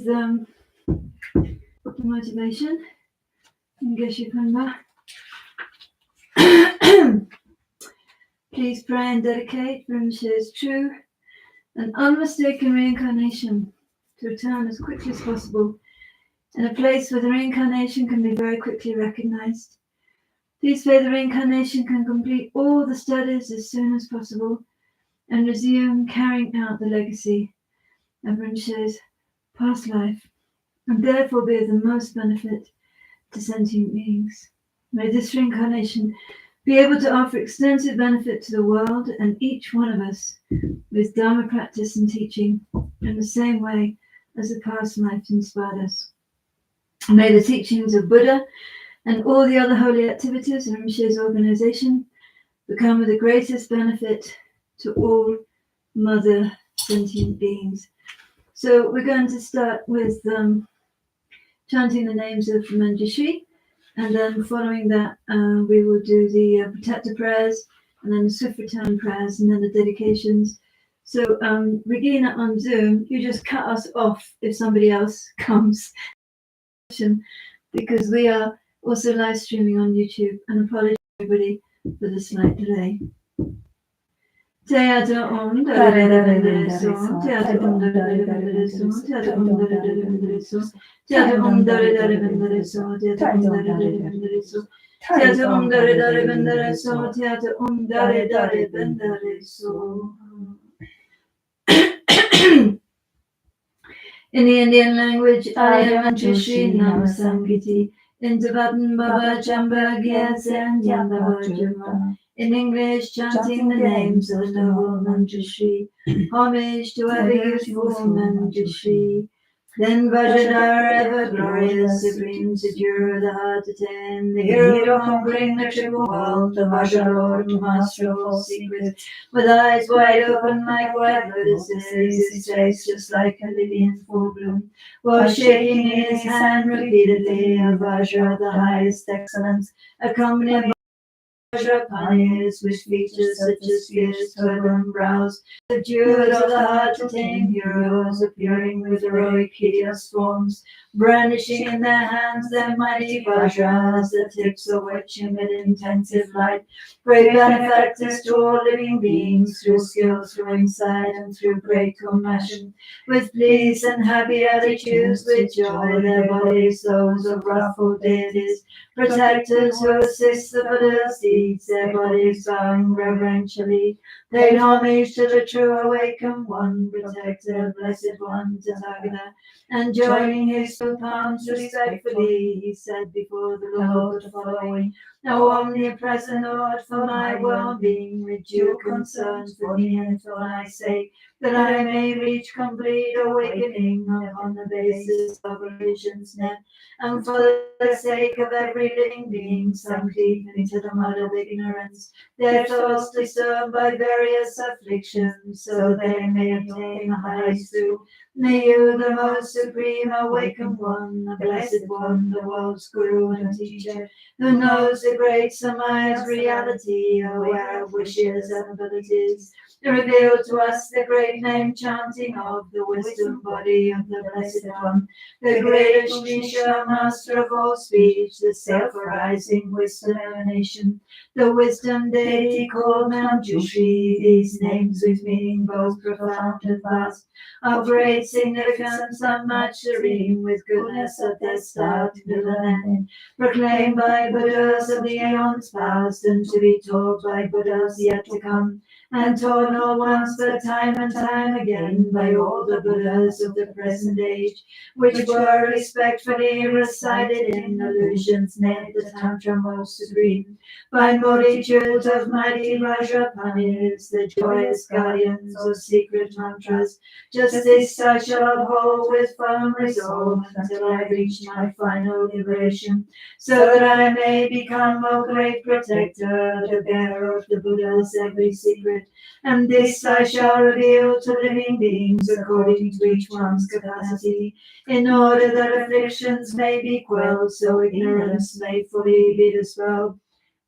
with the motivation. Please pray and dedicate Rinpoche's true and unmistaken reincarnation to return as quickly as possible in a place where the reincarnation can be very quickly recognized. Please pray the reincarnation can complete all the studies as soon as possible and resume carrying out the legacy of Rinpoche's past life, and therefore be of the most benefit to sentient beings. May this reincarnation be able to offer extensive benefit to the world and each one of us with Dharma practice and teaching in the same way as the past life inspired us. May the teachings of Buddha and all the other holy activities of Rinpoche's organization become of the greatest benefit to all mother sentient beings. So we're going to start with chanting the names of Manjushri, and then following that we will do the protector prayers, and then the swift return prayers, and then the dedications. So Regina on Zoom, you just cut us off if somebody else comes, because we are also live streaming on YouTube, and apologize everybody for the slight delay. Teatro om dare dare so, teatro om dare dare so, teatro om dare dare so, teatro om dare dare so, teatro om dare dare so, teatro om dare dare so, teatro om dare dare so. In the Indian language, Arya Manjushri Namasangiti. In Tibetan, Baba Jamba Gyatsen Yamba Jamba. In English, chanting the names of the noble Manjushri. Homage to ever youthful Manjushri. Then Vajradhara, ever glorious, supreme, secure, the heart to tame, the hero conquering the triple world, the Vajralord, master of all secrets, with eyes wide open like white lotuses, his face just like a lily in full bloom, while shaking his hand repeatedly, a Vajra, the highest excellence, accompanied Vajrapanis, with features such as fierce turban brows, the jewels of the heart to tame heroes, appearing with heroic hideous forms, brandishing in their hands their mighty Vajras, the tips of which emit intensive light, great benefactors to all living beings, through skill, through insight, and through great compassion, with pleased and happy attitudes, with joy, their bodies, those of wrathful deities, protectors who assist the Buddha's deeds, their bodies bowing reverentially, paid homage to the true awakened one, protector, blessed one, Tathagata, and joining his two palms respectfully, he said before the Lord the following: O omnipresent Lord, for my well-being, with due concern for me and for my sake, that I may reach complete awakening upon the basis of religion's net, and for the sake of every living being sunk deep into the mud of ignorance, their thoughts disturbed by various afflictions, so they may obtain the highest good. May you, the most supreme awakened one, the blessed one, the world's guru and teacher, who knows the great Samaya's reality, aware of wishes and abilities, reveal to us the great name chanting of the wisdom body of the Blessed One, the great Ashnisha, master of all speech, the self-arising wisdom emanation, the wisdom deity called Manjushri, these names with meaning both profound and vast, of great significance unmatched, serene, with goodness at their start, middle and end, proclaimed by Buddhas of the aeons past, and to be taught by Buddhas yet to come, and taught not once but time and time again by all the Buddhas of the present age, which were respectfully recited in allusions named the Tantra most supreme, by multitudes of mighty Vajrapanis, the joyous guardians of secret mantras. Just this I shall uphold with firm resolve until I reach my final liberation, so that I may become a great protector, the bearer of the Buddha's every secret. And this I shall reveal to living beings according to each one's capacity, in order that afflictions may be quelled, so ignorance may fully be dispelled.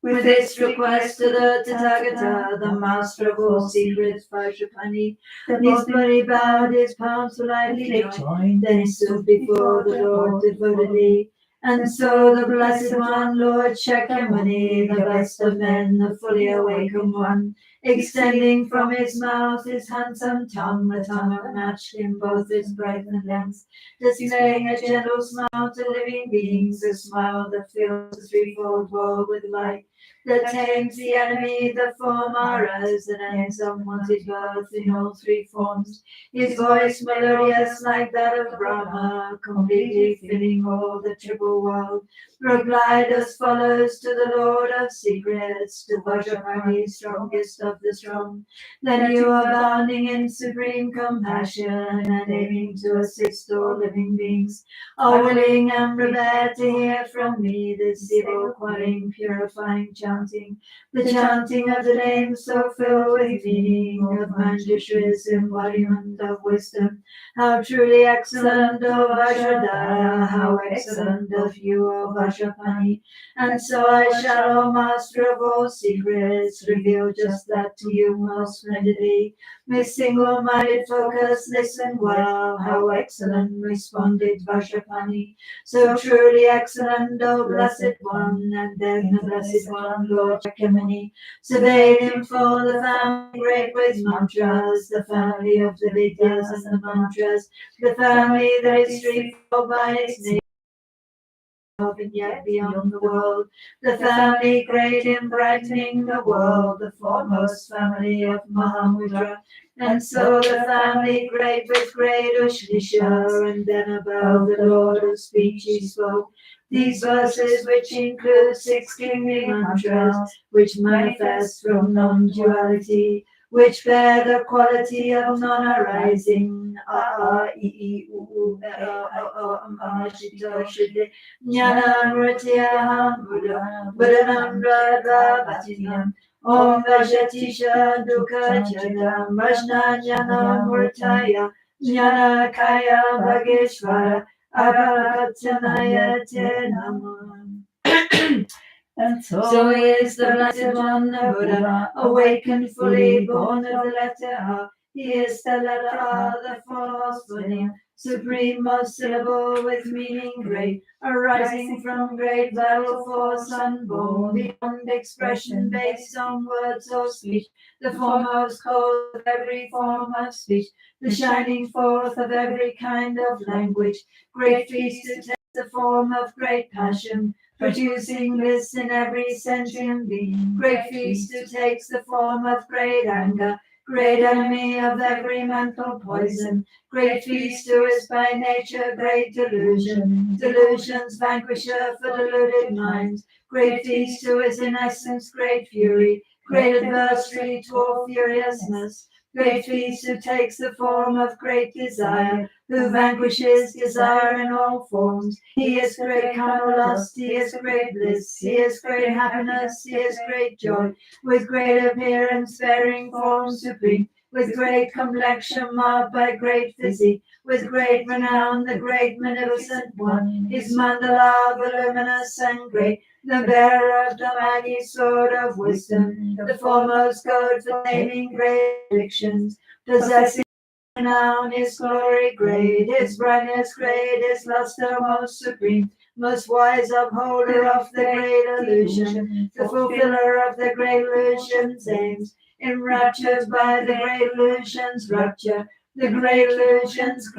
With this request to the Tathagata, the master of all secrets, Vajrapani, his body bowed, his palms politely joined, then stood before the Lord devotedly. And so the Blessed One, Lord Shakyamuni, the best of men, the fully awakened one, extending from his mouth his handsome tongue, the tongue unmatched in both its breadth and length, displaying a gentle smile to living beings, a smile that fills the threefold world with light, that tames the enemy, the form aras, and ends unwanted birth in all three forms. His voice melodious like that of Brahma, completely filling all the triple world, replied as follows to the Lord of Secrets, to Vajrapani, strongest of the strong. Then you abounding in supreme compassion, and aiming to assist all living beings, are willing and prepared to hear from me this evil quelling, purifying chanting, the chanting of the name so filled with meaning of Manjushri's embodiment of wisdom. How truly excellent, O Vajradhara, how excellent of you, O Vajrapani. And so I shall, O Master of all secrets, reveal just that to you most splendidly. With single-minded focus, listen well, how excellent, responded Vajrapani. So truly excellent, O Blessed One, and then the Blessed One, Lord Shakyamuni, surveyed him for the family great with mantras, the family of the Vidyas and the mantras, the family that is threefold by its name, and yet beyond the world, the family great in brightening the world, the foremost family of Mahamudra, and so the family great with great Ushnisha, and then above the Lord of speech he spoke these verses, which include 6 kingly mantras, which manifest from non-duality, which bear the quality of non-arising. Jnana Mrityaham Buddha Buddhanam Radha Bhatinam Om Vajatisha Dukha Jadam Rajna Jnana Murtaya Jnana Kaya Bhageshvara Abhakatyanaya Te Namah. And so he is the Blessed One, the Buddha, awakened fully, born of the letter A. He is the letter A, the foremost phoneme, supreme most syllable with meaning great, arising from great vital force unborn, beyond expression based on words or speech, the foremost cause of every form of speech, the shining forth of every kind of language, great feast to take the form of great passion, producing bliss in every sentient being, great feast who takes the form of great anger, great enemy of every mental poison, great feast who is by nature great delusion, delusion's vanquisher for deluded minds, great feast who is in essence great fury, great adversary to all furiousness, great feast who takes the form of great desire, who vanquishes desire in all forms. He is great carnal lust, he is great bliss, he is great happiness, he is great joy, with great appearance bearing form supreme, with great complexion marked by great physique, with great renown, the great magnificent one, his mandala voluminous and great, the bearer of the mighty sword of wisdom, the foremost god for taming great addictions, possessing renown, his glory great, his brightness great, his luster most supreme, most wise upholder of the great illusion, the fulfiller of the great illusion's aims, enraptured by the great illusion's rapture, the great illusionist,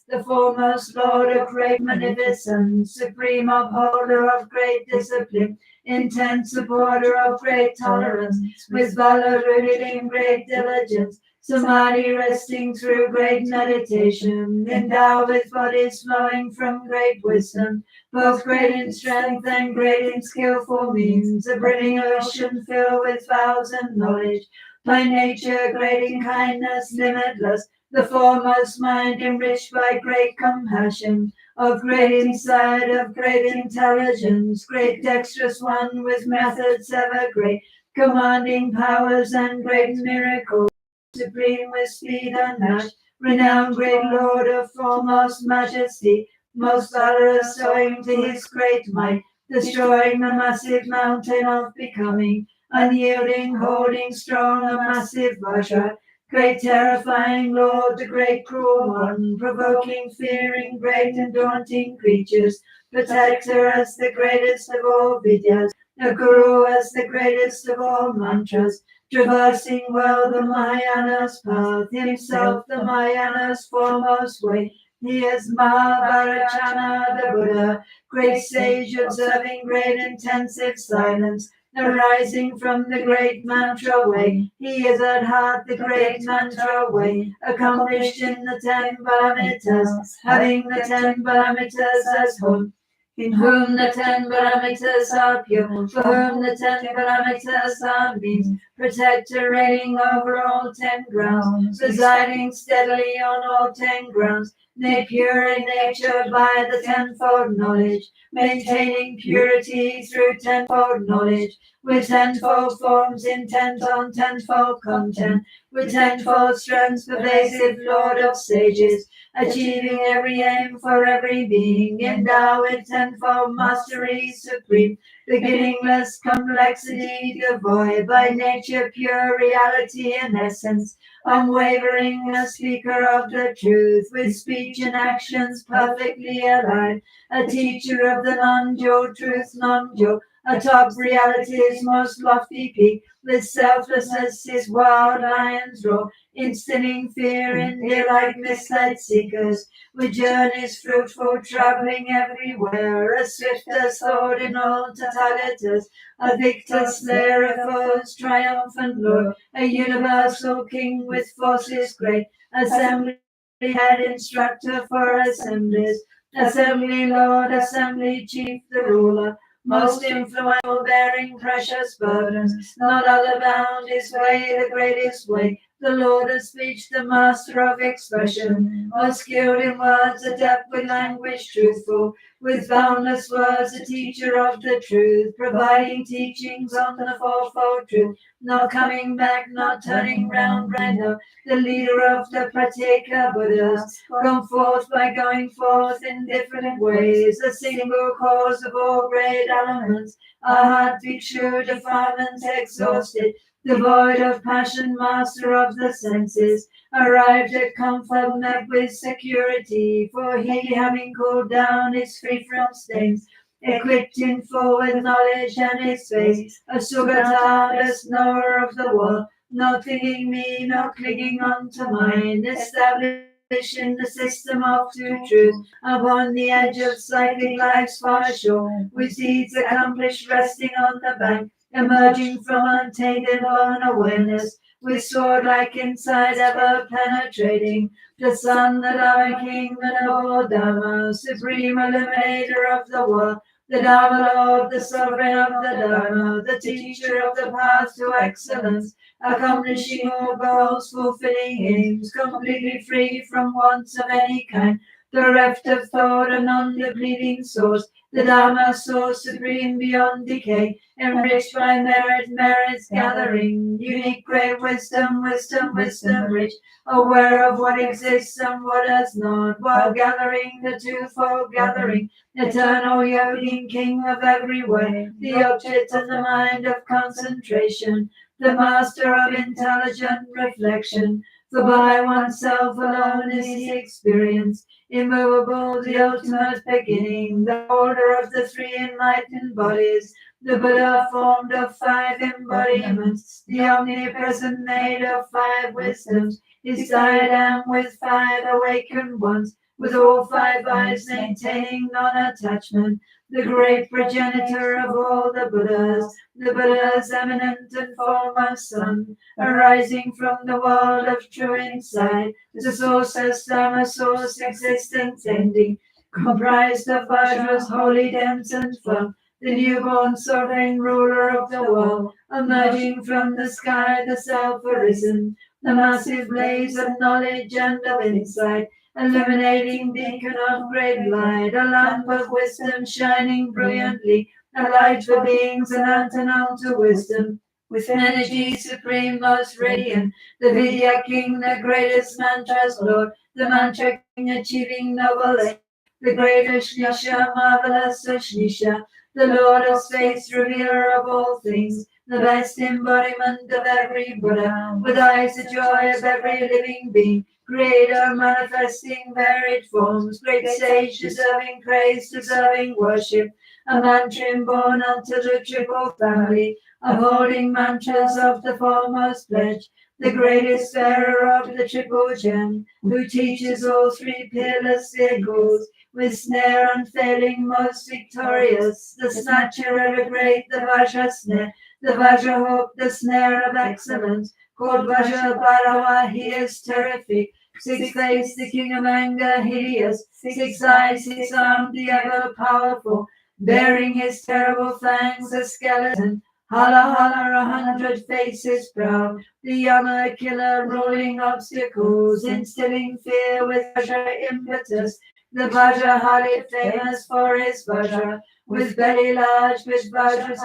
the foremost lord of great magnificence, supreme upholder of great discipline, intense supporter of great tolerance, with valor rooted in great diligence, samadhi resting through great meditation, endowed with bodies flowing from great wisdom, both great in strength and great in skillful means, a brimming ocean filled with vows and knowledge, by nature great in kindness, limitless, the foremost mind enriched by great compassion, of great insight, of great intelligence, great dexterous one with methods ever great, commanding powers and great miracles, supreme with speed unmatched, renowned great lord of foremost majesty, most valorous owing to his great might, destroying the massive mountain of becoming, unyielding, holding strong a massive Vajra. Great terrifying Lord, the great cruel one, provoking, fearing, great and daunting creatures, protector as the greatest of all Vidyas, the Guru as the greatest of all mantras, traversing well the Mahayana's path, himself the Mahayana's foremost way. He is Mahavarachana, the Buddha, great sage observing great intensive silence, arising from the great mantra way. He is at heart the great mantra way, accomplished in the 10 paramitas, having the 10 paramitas as home. In whom the 10 paramitas are pure, for whom the 10 paramitas are means, protector reigning over all 10 grounds, residing steadily on all 10 grounds, made pure in nature by the tenfold knowledge, maintaining purity through tenfold knowledge, with tenfold forms intent on tenfold content, with tenfold strengths pervasive Lord of sages, achieving every aim for every being, endowed with tenfold mastery supreme, beginningless complexity devoid, by nature pure reality and essence, unwavering, a speaker of the truth, with speech and actions perfectly aligned, a teacher of the non-dual truth, non-dual, atop reality's most lofty peak, with selflessness his wild lions roar, instilling fear in daylight misled seekers, with journeys fruitful, traveling everywhere, a swifter sword in all Tathagatas, a victor slayer of foes, triumphant Lord, a universal king with forces great, assembly head, instructor for assemblies, assembly lord, assembly chief, the ruler, most influential, bearing precious burdens, not other bound his way, the greatest way, the Lord of speech, the master of expression, most skilled in words, adept with language truthful, with boundless words, a teacher of the truth, providing teachings on the fourfold truth, not coming back, not turning round, right now, the leader of the Prateka Buddhas, gone forth by going forth in different ways, a single cause of all great elements, Ahat Bhikshu, defilement exhausted, devoid of passion, master of the senses, arrived at comfort, met with security, for he, having cooled down, is free from stains, equipped in full with knowledge and his face, a Sugata, best knower of the world, not clinging me, not clinging unto mine, established in the system of true truth, upon the edge of psychic life's far shore, with deeds accomplished resting on the bank, emerging from untainted lone awareness, with sword-like insight ever penetrating, the sun, the Dharma King, the noble Dharma, supreme illuminator of the world, the Dharma Lord, the sovereign of the Dharma, the teacher of the path to excellence, accomplishing all goals, fulfilling aims, completely free from wants of any kind, bereft of thought and non-depleting source, the Dharma source supreme beyond decay, enriched by merit, merits gathering, unique great wisdom, wisdom, wisdom rich, aware of what exists and what has not, while gathering the twofold gathering, eternal yogin, king of every way, the object of the mind of concentration, the master of intelligent reflection, for by oneself alone is the experience, immovable, the ultimate beginning, the holder of the three enlightened bodies, the Buddha formed of 5 embodiments, the omnipresent made of 5 wisdoms, his diadem with 5 awakened ones, with all 5 eyes maintaining non-attachment, the great progenitor of all the Buddha's eminent and foremost son, arising from the world of true insight, the source as Dharma source, existence ending, comprised of Vajras, holy, dense and firm, the newborn sovereign ruler of the world, emerging from the sky, the self arisen, the massive blaze of knowledge and of insight, illuminating beacon of great light, a lamp of wisdom shining brilliantly, a light for beings and antidote to wisdom, with energy supreme, most radiant, the Vidya King, the greatest mantras Lord, the mantra King achieving noble aim, the great Ashnisha, marvelous Ashnisha, the Lord of space, revealer of all things, the best embodiment of every Buddha, with eyes the joy of every living being, creator manifesting varied forms, great sage deserving praise, deserving worship, a mandarin born unto the triple family, upholding mantras of the foremost pledge, the greatest bearer of the triple gem, who teaches all three peerless vehicles, with snare unfailing, most victorious, the snatcher ever great, the Vajra snare, the Vajra hook, the snare of excellence, called Vajra Bharawa, he is terrific, six-faced, the king of anger, hideous, six eyes, his arm, the ever-powerful, bearing his terrible fangs, a skeleton, Hala hala, 100 faces proud, the Yama killer, rolling obstacles, instilling fear with Vajra impetus, the Vajra Hari famous for his Vajra, with belly large, with Vajra,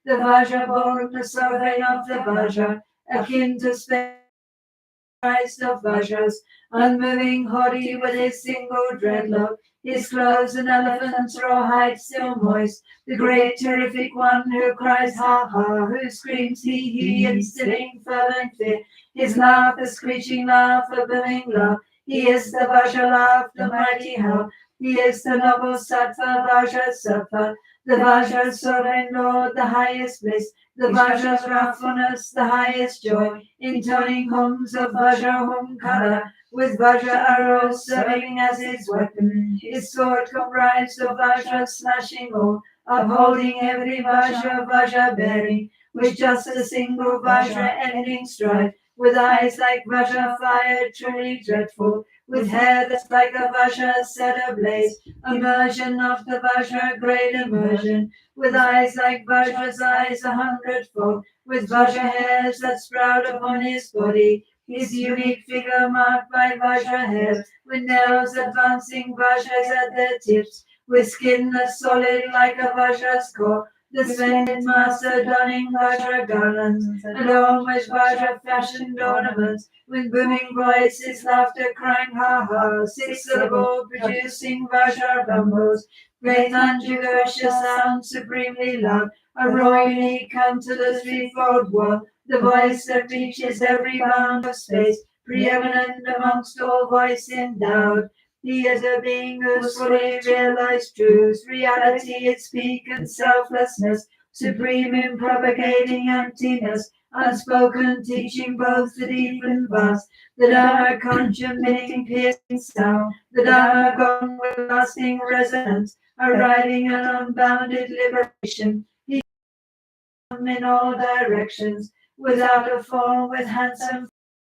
the Vajra born, the sovereign of the Vajra, akin to space. Christ of Vajras, unmoving haughty with his single dreadlock, his clothes an elephant's rawhide still moist, the great terrific one who cries ha ha, who screams he, instilling fervent fear, his laugh a screeching laugh, a booming laugh, he is the Vajra laugh, the mighty howl, he is the noble Sattva, Vajra Sattva, the Vajra sovereign Lord, the highest bliss, the Vajra's wrathfulness, the highest joy, intoning hums of Vajra Homkara, with Vajra arrows serving as his weapon, his sword comprised of Vajra slashing all, upholding every Vajra bearing, with just a single Vajra ending strife, with eyes like Vajra fire truly dreadful, with hair that's like a Vajra set ablaze, immersion of the Vajra, great immersion, with eyes like Vajra's eyes 100-fold, with Vajra hairs that sprout upon his body, his unique figure marked by Vajra hairs, with nails advancing Vajras at their tips, with skin that's solid like a Vajra's core, the splendid master donning Vajra garlands, along with Vajra fashioned ornaments, with booming voices, laughter crying ha ha, six-syllable producing Vajra rumbles, great Manjughosha sound supremely loud, a roar unique unto the threefold world, the voice that reaches every bound of space, preeminent amongst all voice endowed. He is a being who's fully realized truth, reality, its peak and selflessness, supreme in propagating emptiness, unspoken, teaching both the deep and vast, the Dharma conjuring piercing sound, the Dharma gone with lasting resonance, arriving at unbounded liberation. He comes in all directions, without a form, with handsome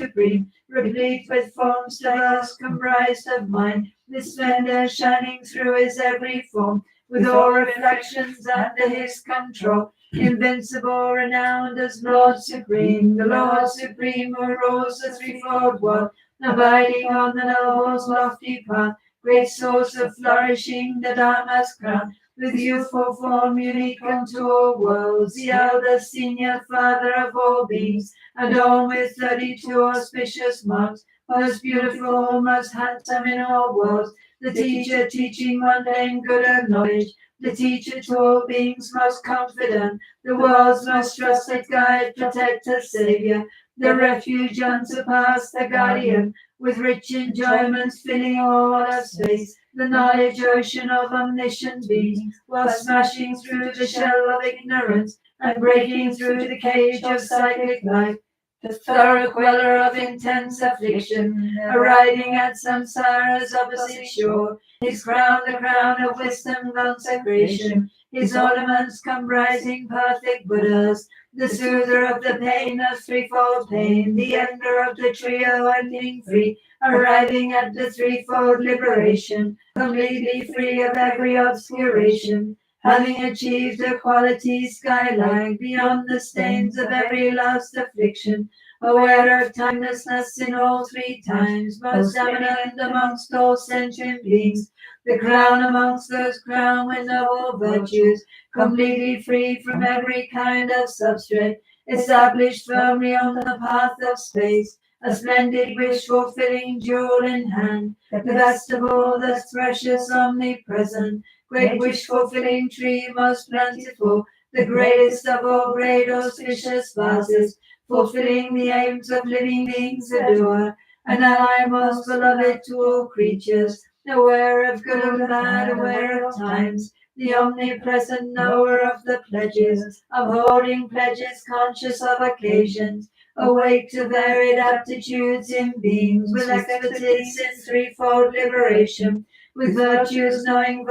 supreme, replete with forms diverse, comprised of mind, with splendor shining through his every form, with all reflections under his control, invincible, renowned as Lord Supreme, the Lord Supreme who rules the threefold world, abiding on the noble's lofty path, great source of flourishing, the Dharma's crown, with youthful form unique unto all worlds, the elder senior father of all beings, adorned with 32 auspicious marks, most beautiful, most handsome in all worlds, the teacher teaching mundane good and knowledge, the teacher to all beings most confident, the world's most trusted guide, protector, savior, the refuge unsurpassed, the guardian, with rich enjoyments filling all of space, the knowledge ocean of omniscient beings, while smashing through the shell of ignorance and breaking through the cage of psychic life, the thorough queller of intense affliction, arriving at samsara's opposite shore, his crown the crown of wisdom consecration, his ornaments comprising perfect Buddhas, the soother of the pain of threefold pain, the ender of the trio ending free, arriving at the threefold liberation, completely free of every obscuration, having achieved a quality skyline beyond the stains of every last affliction, aware of timelessness in all three times, most eminent amongst all sentient beings, the crown amongst those crowned with noble virtues, completely free from every kind of substrate, established firmly on the path of space, a splendid wish fulfilling jewel in hand, the best of all that's precious, omnipresent, great wish fulfilling tree, most plentiful, the greatest of all great auspicious vases, fulfilling the aims of living beings adore, an ally most beloved to all creatures, aware of good and bad, aware of times, the omnipresent knower of the pledges, upholding pledges, conscious of occasions, awake to varied aptitudes in beings, with expertise in threefold liberation, with virtues knowing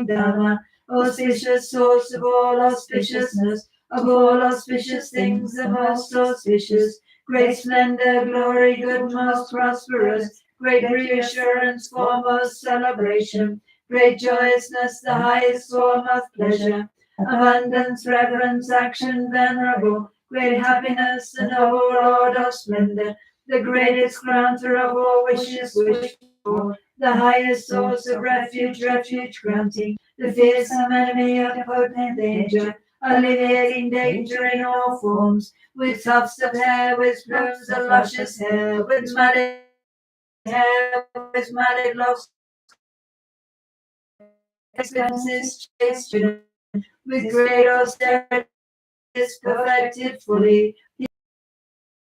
Dharma, auspicious source of all auspiciousness, of all auspicious things the most auspicious, great splendor, glory, good, most prosperous, great reassurance, foremost celebration, great joyousness, the highest form of pleasure, abundance, reverence, action, venerable, great happiness, the noble Lord of splendor, the greatest granter of all wishes wished for, the highest source of refuge granting, the fearsome enemy of potent danger, alleviating danger in all forms, with tufts of hair, with plumes of luscious hair, with matted locks, expenses chaste, with great austerity is perfected fully.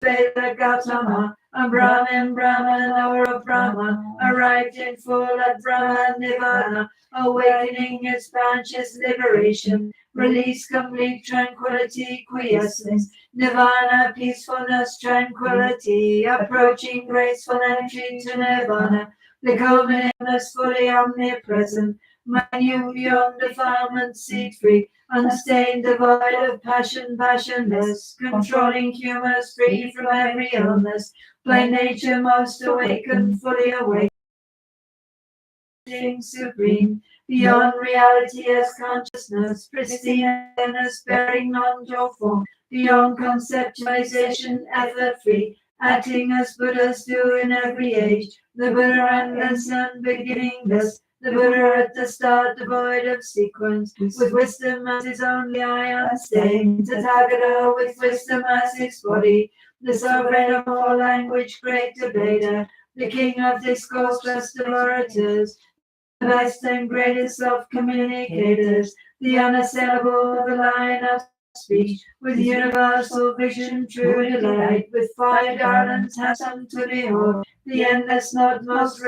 Veda Gautama, a Brahman, knower of Brahma, arrived in full at Brahma Nirvana, awakening its branches, liberation, release, complete tranquility, quiescence, Nirvana, peacefulness, tranquility, approaching graceful entry to Nirvana, the culminateness fully omnipresent, minute beyond defilement, seed free, unstained, devoid of passion, passionless, controlling humors, free from every illness, by nature most awakened, fully awake, supreme, beyond reality as consciousness, pristine awareness, bearing non-dual form, beyond conceptualization, effort-free, acting as Buddhas do in every age, the Buddha endless and beginningless, the Buddha at the start, devoid of sequence, with wisdom as his only eye unstained, Tathagata with wisdom as his body, the sovereign of all language, great debater, the king of discourse, best of orators, the best and greatest of communicators, the unassailable, the lion of speech, with universal vision, true delight, with 5 garlands handsome to behold, the endless not most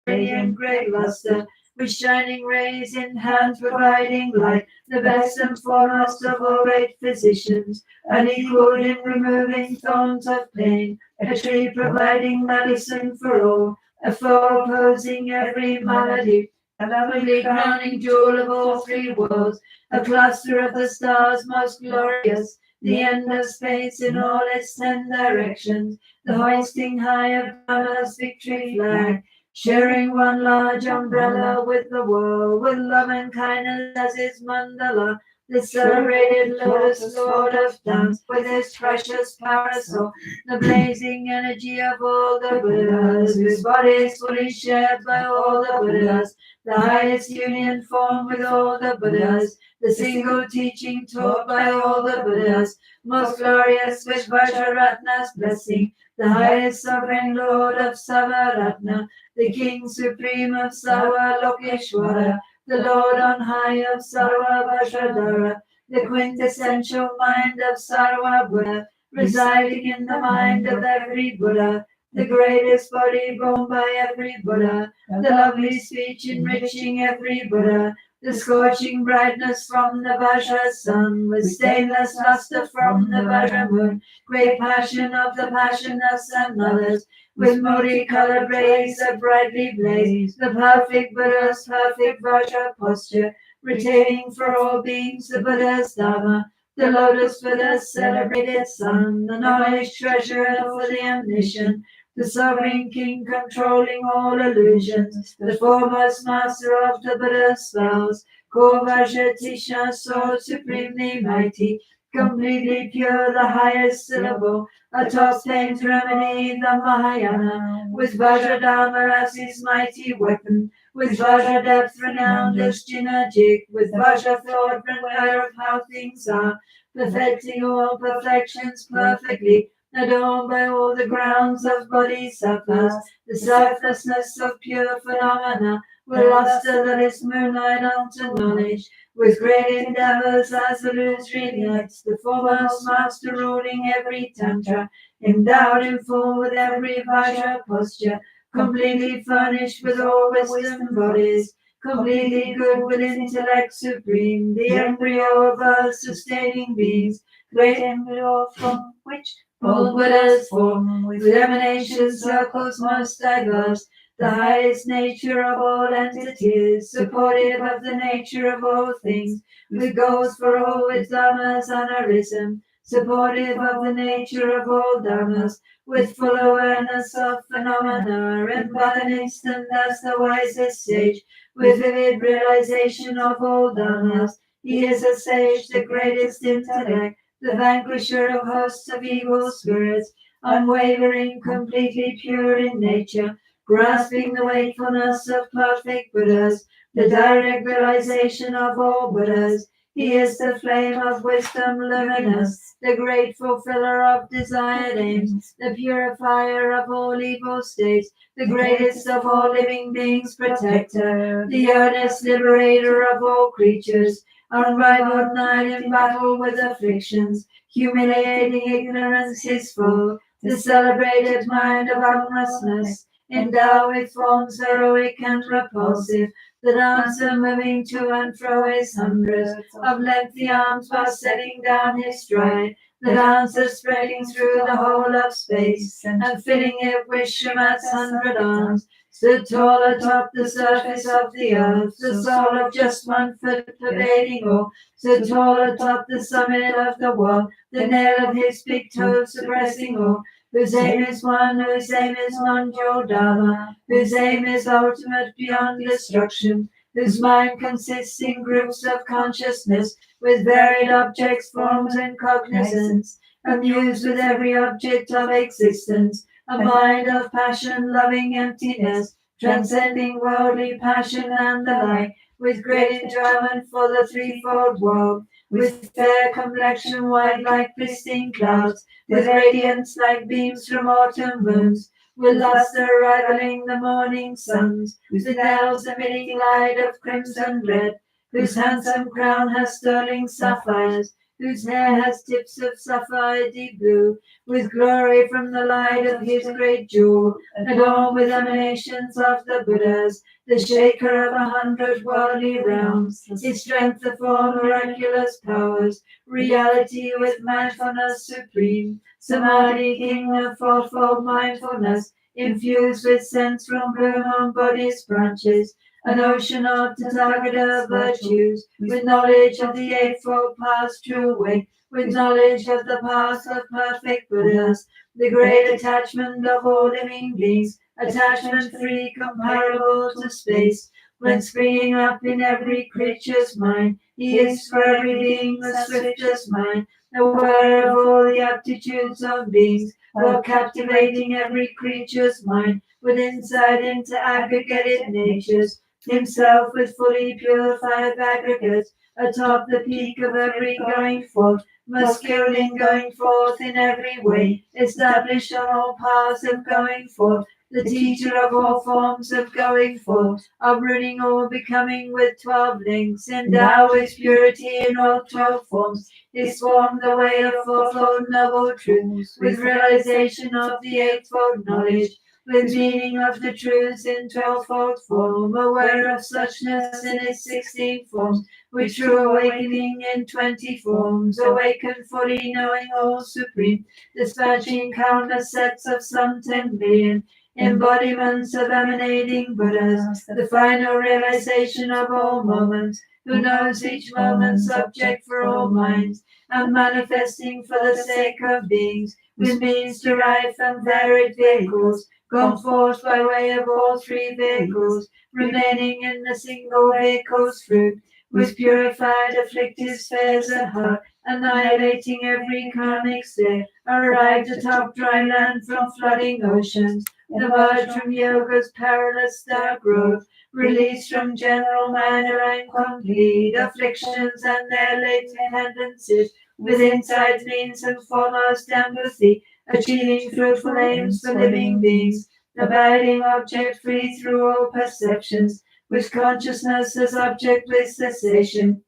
radiant great luster, with shining rays in hand providing light, the best and foremost of all great physicians, unequaled in removing thorns of pain, a tree providing medicine for all, a foe opposing every malady, a lovely crowning jewel of all 3 worlds, a cluster of the stars most glorious, the end of space in all its 10 directions, the hoisting high of Dharma's victory flag, sharing one large umbrella with the world, with love and kindness as his mandala, the celebrated lotus lord of dance, with his precious parasol, the blazing energy of all the Buddhas, whose body is fully shared by all the Buddhas, the highest union formed with all the Buddhas, the single teaching taught by all the Buddhas, most glorious with Vajraratna's blessing, the highest sovereign Lord of Savaratna, the King supreme of Sarva Lokeshwara, the Lord on high of Sarva Vajradhara, the quintessential mind of Sarva Buddha, residing in the mind of every Buddha, the greatest body born by every Buddha, the lovely speech enriching every Buddha, the scorching brightness from the Vajra sun, with stainless luster from the Vajra moon, great passion of the passionless and others, with multicolored rays that brightly blaze, the perfect Buddha's perfect Vajra posture, retaining for all beings the Buddha's Dharma, the lotus Buddha's celebrated sun, the knowledge treasurer for the omniscient, the sovereign king controlling all illusions, the foremost master of the Buddha's spells, Vajratisha, sword supremely mighty, completely pure, the highest syllable, atop pain's remedy, the Mahayana, with Vajradharma as his mighty weapon, with Vajra depth renowned as Jinajik, with Vajra thought and aware of how things are, perfecting all perfections perfectly, adorned by all the grounds of bodhisattvas, the selflessness of pure phenomena, will luster that is moonlight unto knowledge, with great endeavors as illusory lights, the foremost master ruling every tantra, endowed in full with every vajra posture, completely furnished with all wisdom bodies, completely good with intellect supreme, the embryo of earth-sustaining beings, great embryo from which all Buddhas form, with emanations circles most diverse, the highest nature of all entities, supportive of the nature of all things, with goals for all with dharmas anarisen, supportive of the nature of all dharmas, with full awareness of phenomena, and but an instant as the wisest sage, with vivid realization of all dharmas. He is a sage, the greatest intellect, the vanquisher of hosts of evil spirits, unwavering, completely pure in nature, grasping the wakefulness of perfect Buddhas, the direct realization of all Buddhas. He is the flame of wisdom luminous, the great fulfiller of desired aims, the purifier of all evil states, the greatest of all living beings, protector, the earnest liberator of all creatures, unrivaled knight in battle with afflictions, humiliating ignorance his foe, the celebrated mind of harmlessness, endowed with forms heroic and repulsive, the dancer moving to and fro his hundreds of lengthy arms while setting down his stride, the dancer spreading through the whole of space, and filling it with Shrimat's 100 arms, stood tall atop the surface of the earth, the soul of just 1 foot pervading all, stood tall atop the summit of the world, the nail of his big toe suppressing all, whose aim is one, whose aim is non-dual Dharma, whose aim is ultimate beyond destruction, whose mind consists in groups of consciousness, with varied objects, forms, and cognizance, amused with every object of existence, a mind of passion-loving emptiness, transcending worldly passion and the like, with great enjoyment for the threefold world, with fair complexion white like pristine clouds, with radiance like beams from autumn moons, with luster rivaling the morning suns, with nails emitting light of crimson red, whose handsome crown has sterling sapphires, whose hair has tips of sapphire deep blue, with glory from the light of his great jewel, adorned with emanations of the Buddhas, the shaker of 100 worldly realms, his strength of all miraculous powers, reality with mindfulness supreme, samadhi king of fourfold mindfulness, infused with sense from bloom on body's branches, an ocean of Tathagata virtues, with knowledge of the Eightfold Path's true way, with knowledge of the path of perfect Buddhas, the great attachment of all living beings, attachment free, comparable to space, when springing up in every creature's mind, he is for every being the swiftest mind, aware of all the aptitudes of beings, while captivating every creature's mind with insight into aggregated natures, himself with fully purified aggregates, atop the peak of every going forth, most skilled in going forth in every way, established on all paths of going forth, the teacher of all forms of going forth, uprooting all becoming with 12 links, endowed with purity in all 12 forms, is formed the way of fourfold noble truths, with realization of the eightfold knowledge, with meaning of the truths in 12-fold form, aware of suchness in its 16 forms, with true awakening in 20 forms, awakened fully knowing all supreme, dispatching countless sets of some 10 billion, embodiments of emanating Buddhas, the final realization of all moments, who knows each moment subject for all minds, and manifesting for the sake of beings, with means derived from varied vehicles, gone forth by way of all 3 vehicles, remaining in the single vehicle's fruit, with purified afflictive spheres at heart, annihilating every karmic snare, arrived atop dry land from flooding oceans, emerged from yoga's perilous dark road, released from general minor and complete afflictions and their latent tendencies, with insight, means, and foremost empathy, achieving fruitful aims for living beings, abiding object free through all perceptions, with consciousness as object with cessation,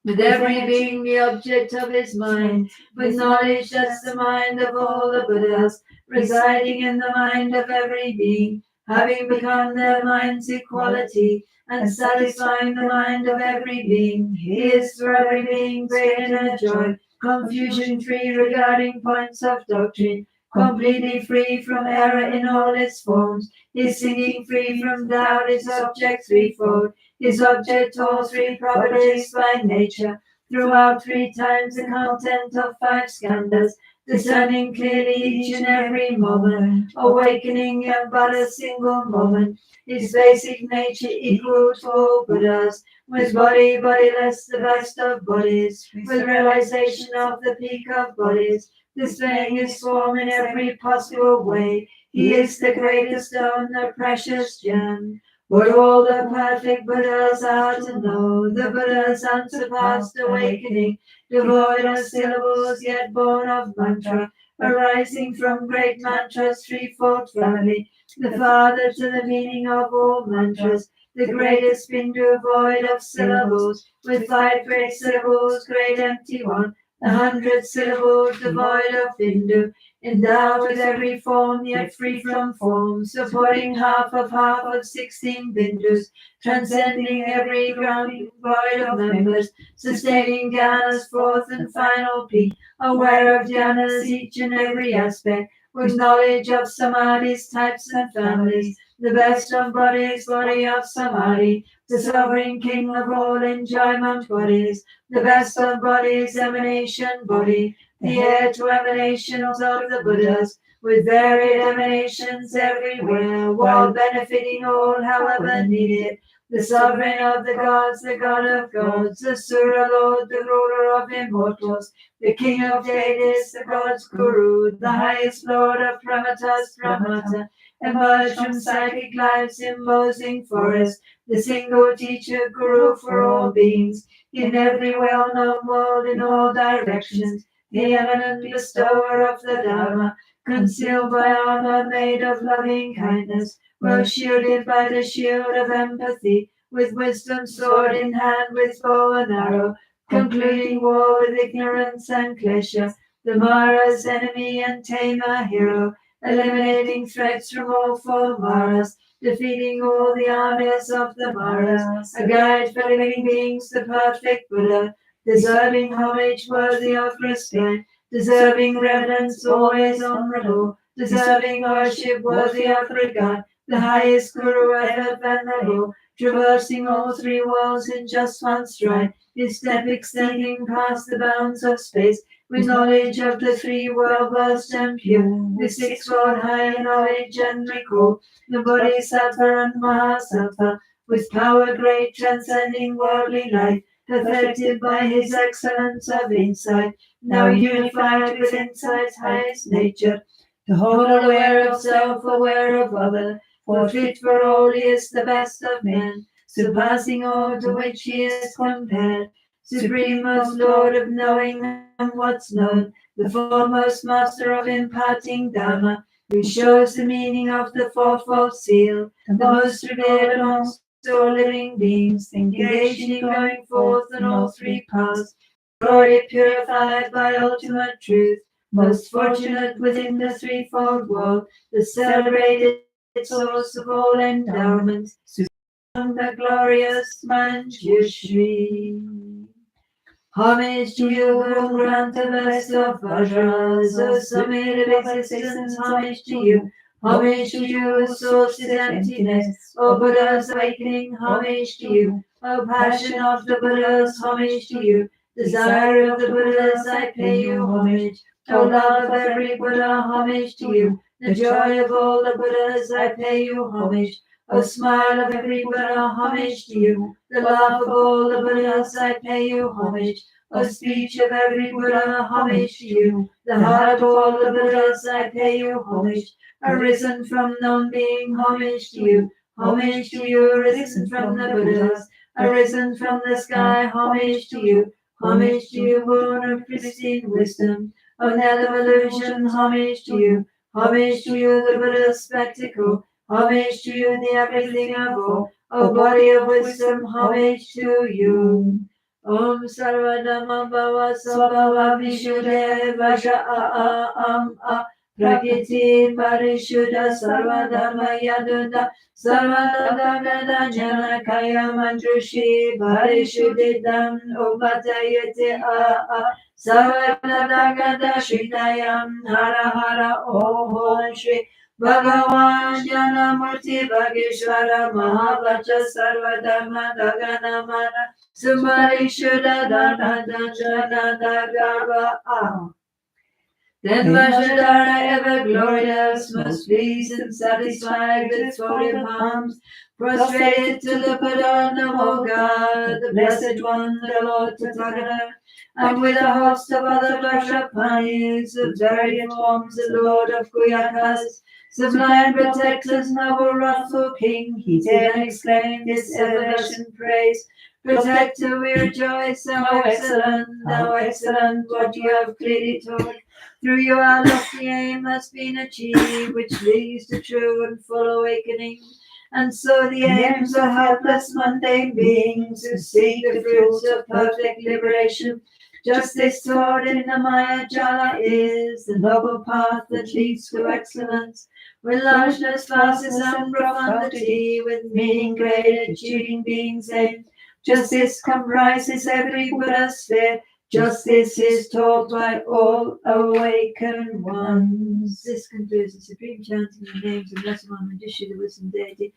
with every being the object of his mind, with knowledge as the mind of all the Buddhas, residing in the mind of every being, having become their mind's equality, and satisfying the mind of every being. He is for every being great inner joy, confusion-free regarding points of doctrine, completely free from error in all its forms. His singing free from doubt, his object threefold, his object all three properties by nature, throughout 3 times the content of 5 skandhas, discerning clearly each and every moment, awakening in but a single moment, his basic nature equal to all Buddhas, with body, bodiless, the best of bodies, with realization of the peak of bodies, displaying his form in every possible way. He is the greatest stone, the precious gem. What all the perfect Buddhas are to know, the Buddha's unsurpassed awakening, devoid of syllables yet born of mantra, arising from great mantra's threefold family, the father to the meaning of all mantras, the greatest Bindu void of syllables, with 5 great syllables, great empty one, the 100 syllables devoid of Bindu, endowed with every form yet free from form, supporting half of 16 Bindus, transcending every grounding void of members, sustaining Dhyana's fourth and final peak, aware of Dhyana's each and every aspect, with knowledge of Samadhi's types and families, the best of bodies, body of Samadhi, the sovereign king of all enjoyment bodies, the best of bodies, emanation body, the heir to emanations of the Buddhas, with varied emanations everywhere, while benefiting all however needed, the sovereign of the gods, the god of gods, the Sura Lord, the ruler of immortals, the king of deities, the god's guru, the highest lord of Pramatas, Pramata, emerged from psychic lives imposing forest, the single teacher, guru for all beings, in every well-known world, in all directions, the eminent bestower of the Dharma, concealed by armor made of loving kindness, well shielded by the shield of empathy, with wisdom sword in hand, with bow and arrow, concluding war with ignorance and klesha, the Mara's enemy and tamer hero, eliminating threats from all 4 Maras, defeating all the armies of the Maras, a guide for living beings, the perfect Buddha, deserving homage, worthy of respect, deserving reverence, always honorable, deserving worship, worthy of regard, the highest Guru ever venerable, traversing all 3 worlds in just one stride, his step extending past the bounds of space, with knowledge of the 3 world vast and pure, with 6 world high knowledge and recall, the Bodhisattva and Mahasattva, with power great transcending worldly life, perfected by his excellence of insight, now unified with insight's highest nature, the whole aware of self, aware of other, for fit for all he is the best of men, surpassing all to which he is compared, supreme most Lord of knowing and what's known, the foremost master of imparting Dharma, who shows the meaning of the fourfold seal, the most revered amongst all living beings, engaged in going forth in all 3 paths, already purified by ultimate truth, most fortunate within the threefold world, the celebrated source of all endowments, the glorious Manjushri. Homage to you who grant the best of Vajras, the summit of existence, homage to you. Homage to you who source is emptiness, O Buddha's awakening, homage to you. O passion of the Buddhas, homage to you. Desire of the Buddhas, I pay you homage. O love of every Buddha, homage to you. The joy of all the Buddhas, I pay you homage. O smile of every Buddha, homage to you. The love of all the Buddhas, I pay you homage. O speech of every Buddha, homage to you. The heart of all the Buddhas, I pay you homage. Arisen from non-being, homage to you. Homage to you, arisen from the Buddhas. Arisen from the sky, homage to you. Homage to you, born of pristine wisdom. of that evolution, homage to you. Homage to you, the Buddha's spectacle. Homage to you, the everything of all. O body of wisdom, homage to you. Om Sarva Dhamma Bhava Sabhava Vishuddhe Vaja A Prakriti Parishuddha Sarva Dhamma Yaduddha Sarva Dhamma Jana Kaya Manjushi Parishuddhidam Upatayate Sarva Dhamma Shritayam Hara Hara Om Shri Bhagavan Jana Murti Bhageshwara Mahavacha Sarva Dhamma Daganamana Somebody should have done Then Vajradhara ever glorious, most pleased and satisfied with 40 palms, prostrated to the Buddha, Namo God, the Blessed One, the Lord Tathagata, and with a host of other Vajrapanis of various forms, the Lord of Kuyakas, sublime protectors, noble wrathful King, he then exclaimed this ever-blessed praise. Protector, we rejoice, how excellent, what you have clearly taught. Through you our lofty aim has been achieved, which leads to true and full awakening. And so the aims of helpless mundane beings who seek the fruits of perfect liberation, just this taught in the Maya Jala is the noble path that leads to excellence. With largeness, vastness, and profundity, with meaning great, achieving being's aim. Justice comprises every Buddha's sphere. Justice is taught by all awakened ones. This concludes the supreme chanting of the names of Blessed One Manjushri, the wisdom deity.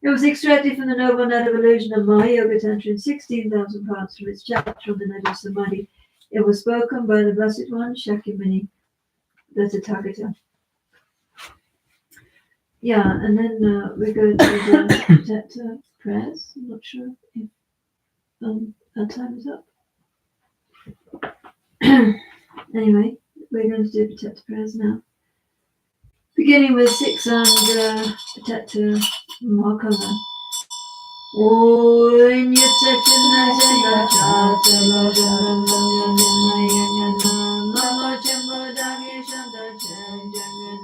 It was extracted from the Noble Net Evolution of Mahayoga Tantra in 16,000 parts from its chapter on the Net of Samadhi. It was spoken by the Blessed One, Shakyamuni, the Tathagata. Yeah, and then we go to the Teta prayers. I'm not sure if our time is up. Anyway, we're going to do Protector prayers now. Beginning with 6 and Protector Mahakala. Om Yatachana Jaya Chata Lodam Mama Chambadagi Shanta Jangan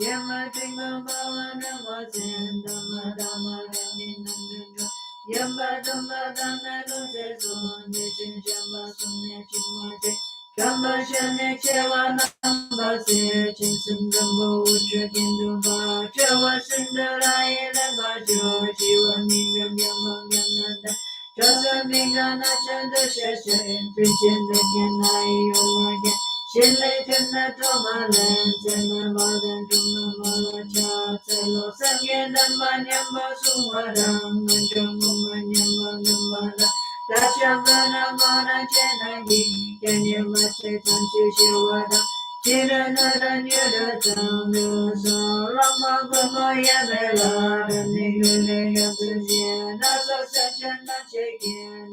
Yama Tinga Bhavana Vasen Dhamma Dhamma Raminandra Yamba Dhamma Dhamma Lode Zon Nishin Jamba Sumya Chimate Jamba Shane Chewa Namba Se Chinsun Gambo Udra Kinduva Chewa Sundaraya Lava Shiva Mingam Yama Yananda Jasa Mingana Chanda Shesha Princhinda Yanai Yolage Shille Tuna Tomalan Tena Vadan Tuna Malacha Telo Sangye Dhamma Nyamba Sumadam Manjamu Manyamba Nambala Tachambana Mana Chenagi Kenya Mache Tanchu Shivada Chirana Nyada Tandu Rama Gama Yamela Nigune Yabuzia Nasa Sachana Chekin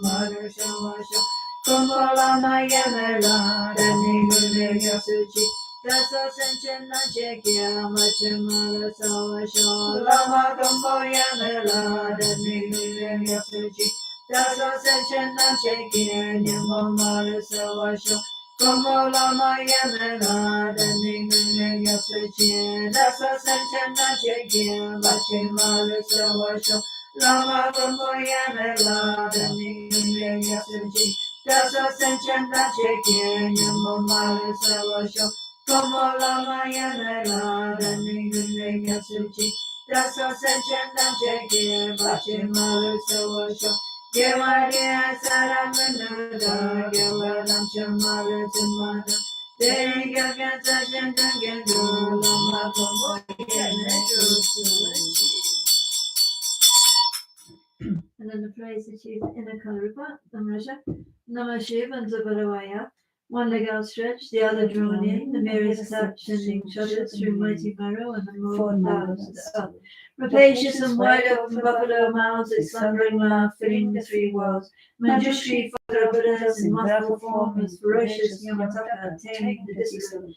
Maru Shawasha Kumbala Mayamela Nigune Yasuchi Tasa Sanchana Chekia Machamala Sawasha Lama Gumbo Yamela Nigune Yasuchi Tasa Sanchana Chekia Nyamamaru Sawasha Kumbala Mayamela Nigune Yasuchi Tasa Sanchana Chekia Machamala Sawasha Lama Gumbo Yamela Nigune Yasuchi Tasa Sanchana Chekia Nyamamaru Sawasha Kumbala Mayamela Nigune Yasuchi Tasa Sanchana Chekia Machamala Sawasha Gevaria Saramanuda Gevaram Chamara Tamada Deri Gagata Shantangendu Lama Gombo And then the phrase achieved in a Karupa, Namrasha, Namashiv and Zabaravaya. One leg outstretched, the other drawn in, the mirrors touch, sending shudders through mighty marrow and the moon clouds of the south. Rapacious and wide open buffalo mouths, its slumbering mouth filling the 3 worlds. Manjushri, father of Buddhas, in multiple form, as ferocious Yamataka, taming the discipline.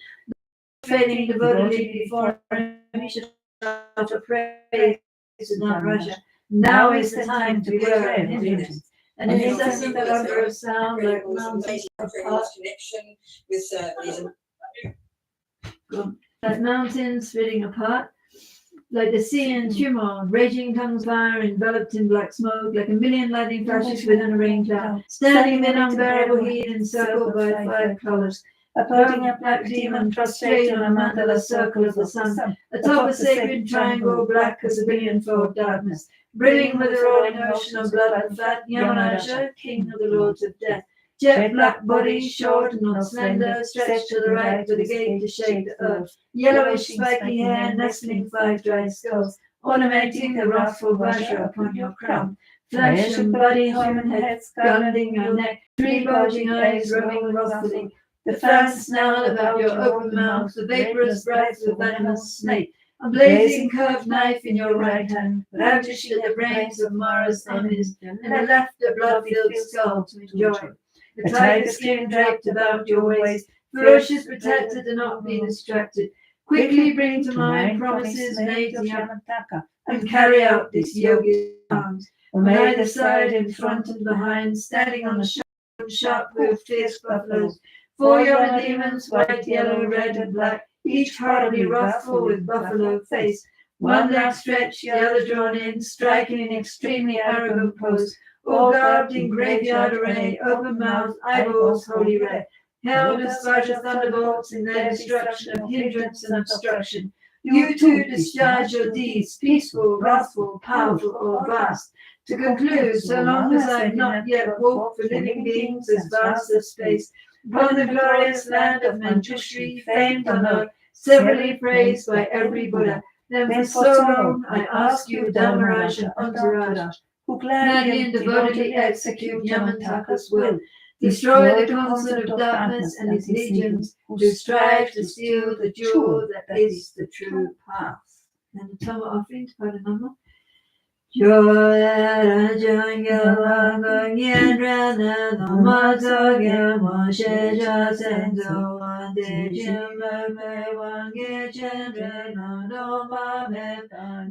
Training devotedly before him, he should offer praise to Namarasha. Now is the time to beware of hindrance. an incessant thunder of sound like mountains apart. Connection with these. Like mountains splitting apart, like the sea in tumult, raging tongues fire enveloped in black smoke, like a million lightning flashes within a rain cloud, standing in unbearable heat encircled by 5 colors. Upholding a black demon prostrate on a mandala circle of the sun, atop a sacred triangle black as a billionfold darkness, brimming with a rolling ocean of blood and fat, Yamaraja, king of the lords of death. Jet black body, short and not slender, stretched to the right with a gate to shake the earth. Yellowish spiky hair, nestling 5 dried skulls, ornamenting the wrathful Vajra upon your crown. Flesh and body, human heads, guarding your neck, 3 bulging eyes roaming wrathfully. The fan snarl about your open mouth, the vaporous breath of a venomous snake. A blazing curved knife in your right hand, ravaged the brains of Mara's enemies, and left a blood-filled skull to enjoy. The tiger skin draped about your waist, ferocious, protected, and not be distracted. Quickly bring to mind promises made to Yamataka, and carry out this yogi's arms. On either side, in front and behind, standing on the sharp-hoofed fierce buffaloes, 4 young demons, white, yellow, red, and black, each horribly wrathful with buffalo face. 1 leg stretched, the other drawn in, striking in extremely arrogant pose, all garbed in graveyard array, open mouth, eyeballs wholly red, held as Vajra thunderbolts in their destruction of hindrance and obstruction. You too discharge your deeds, peaceful, wrathful, powerful, or vast. To conclude, so long as I've not yet walked for living beings as vast as space, upon the glorious land of Manjushri, famed on earth, severally praised by every Buddha, then for so long I ask you, Dharmaraj and Entourage, who gladly and devotedly execute Yamantaka's will, destroy the consort of darkness and his legions, who strive to steal the jewel that is the true path. And the Tama offering to Padanama. Joya Janga Wanga Yendrana Namato Gama Sheja Senzo Wande Jimba Me Wange Chandra Noma Me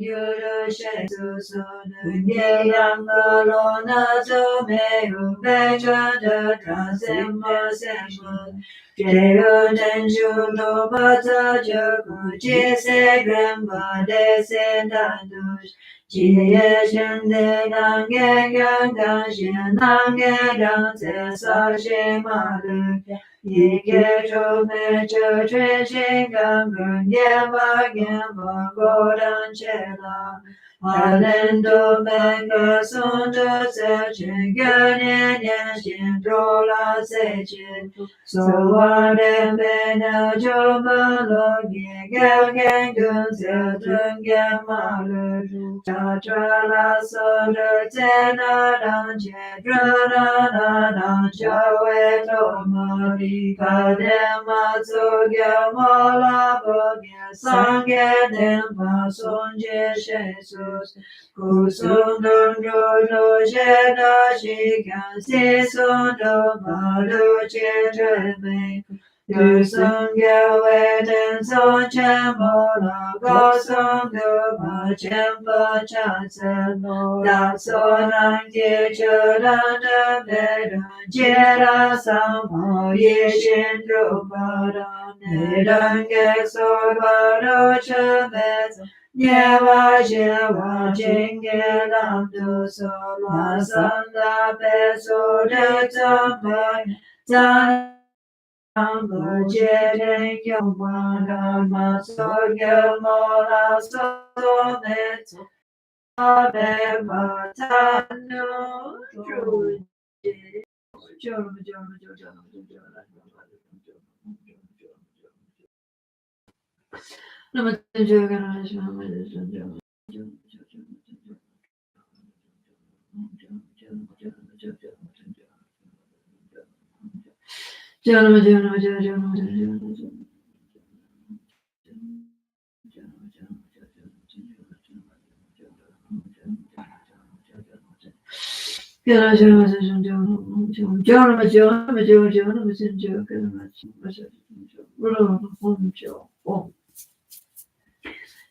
Yura Shetu Sonu Yanga Lona Me Ubeja Transema Sema Jeo Denju no Bata Joku Jise Gramba Desendandush Jie Shende Gange Ganga Shinange Gante Sashi Malu Yike Chome Chotre Shingangun Yema Yema Godan Chela Alendo Menga Sundo Sechin Gyanen Yashin Drola Sechin So Wade Mena Jomalo Gange Gunze Dunga Malu Chatra Soda Tena Danje Drana Danje Tomari Kadema Zogya Mola Bogya Sangya Dempa Sonje Jesus Kusundon Jodo Jeda Shikan Sisondo Malu Chedreme Kusungya Weden Sonche Mola Gosunga Machemba Chanselo Datsonan Kichadanda Vedan Jera Samo Yeshindro Pada Nedange Sorbado Chabezo Nyeva Jeva Jinge Lamdo Sola Sanda Peso De Tambay Tan Jere Yomana Masorga Mola Soneto Ave Matano True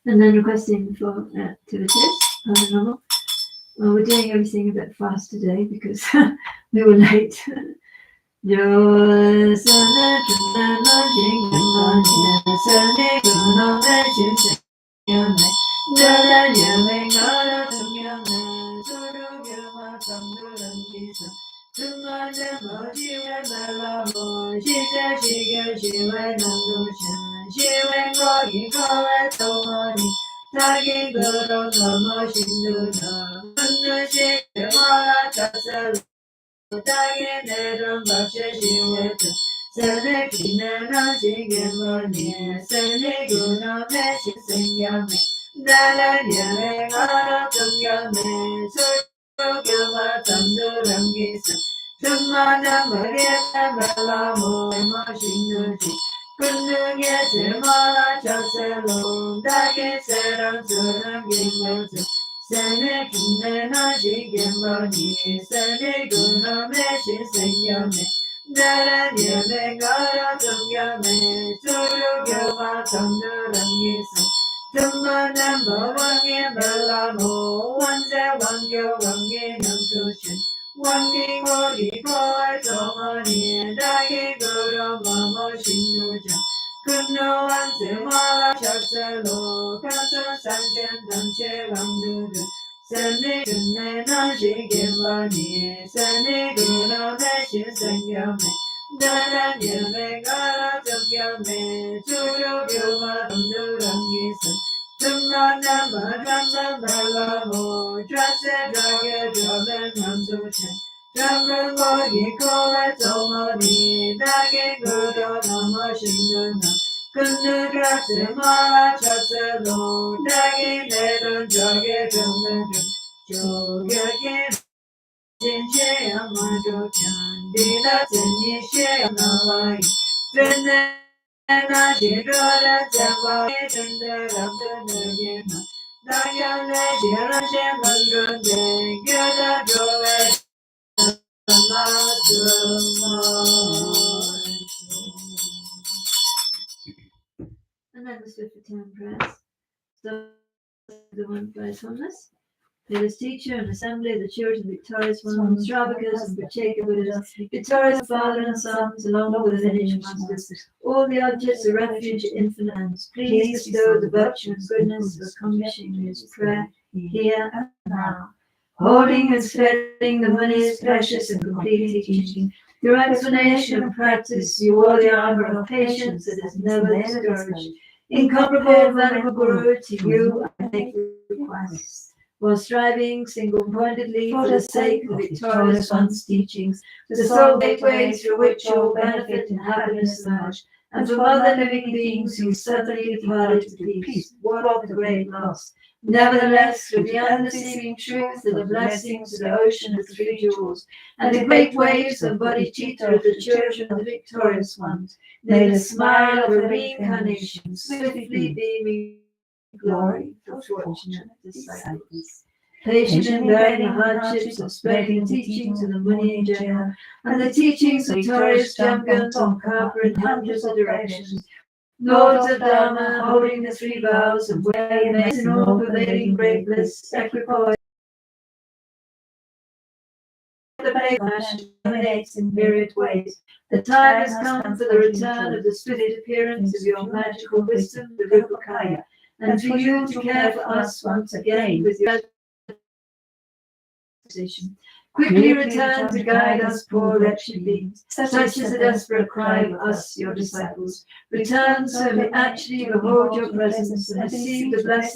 And then requesting for activities. Well, we're doing everything a bit fast today because we were late. And then the Swift 10 prayers. So the one by Thomas. Fearless teacher and assembly, the children, victorious ones, Stravagas and Pacheka Buddhas, victorious father and sons, along with the lineage masters, all the objects of refuge at infinite ends, please bestow the virtue and goodness of accomplishing his prayer here and now. Holding and spreading the money's precious and complete teaching, through explanation and practice, you all the armor of patience that is never discouraged. Incomparable venerable Guru, to you I make request. While striving single-pointedly for the sake of the victorious one's teachings, to solve gateways through which all benefit and happiness emerge, and from other living beings who suddenly departed to peace, what of the great loss? Nevertheless, through the undeceiving truth of the blessings of the ocean of three jewels, and the great waves of bodhicitta of the children of the victorious ones, may the smile of a reincarnation swiftly beaming glory for fortunate disciples. Patient in bearing the hardships of spreading the teachings of the Muni in general, and the teachings of victorious champions on Kapa in hundreds of directions, Lords of Dharma, holding the three vows of way and in all pervading great bliss, equipoise. The flash dominates in myriad ways. The time has come for the return of the swift appearance of your magical wisdom, the Rupakaya, and for you to care for us once again with your position. Quickly return to guide us poor wretched beings. Such is the desperate cry of us, your disciples. Return so we actually behold your presence and receive the blessing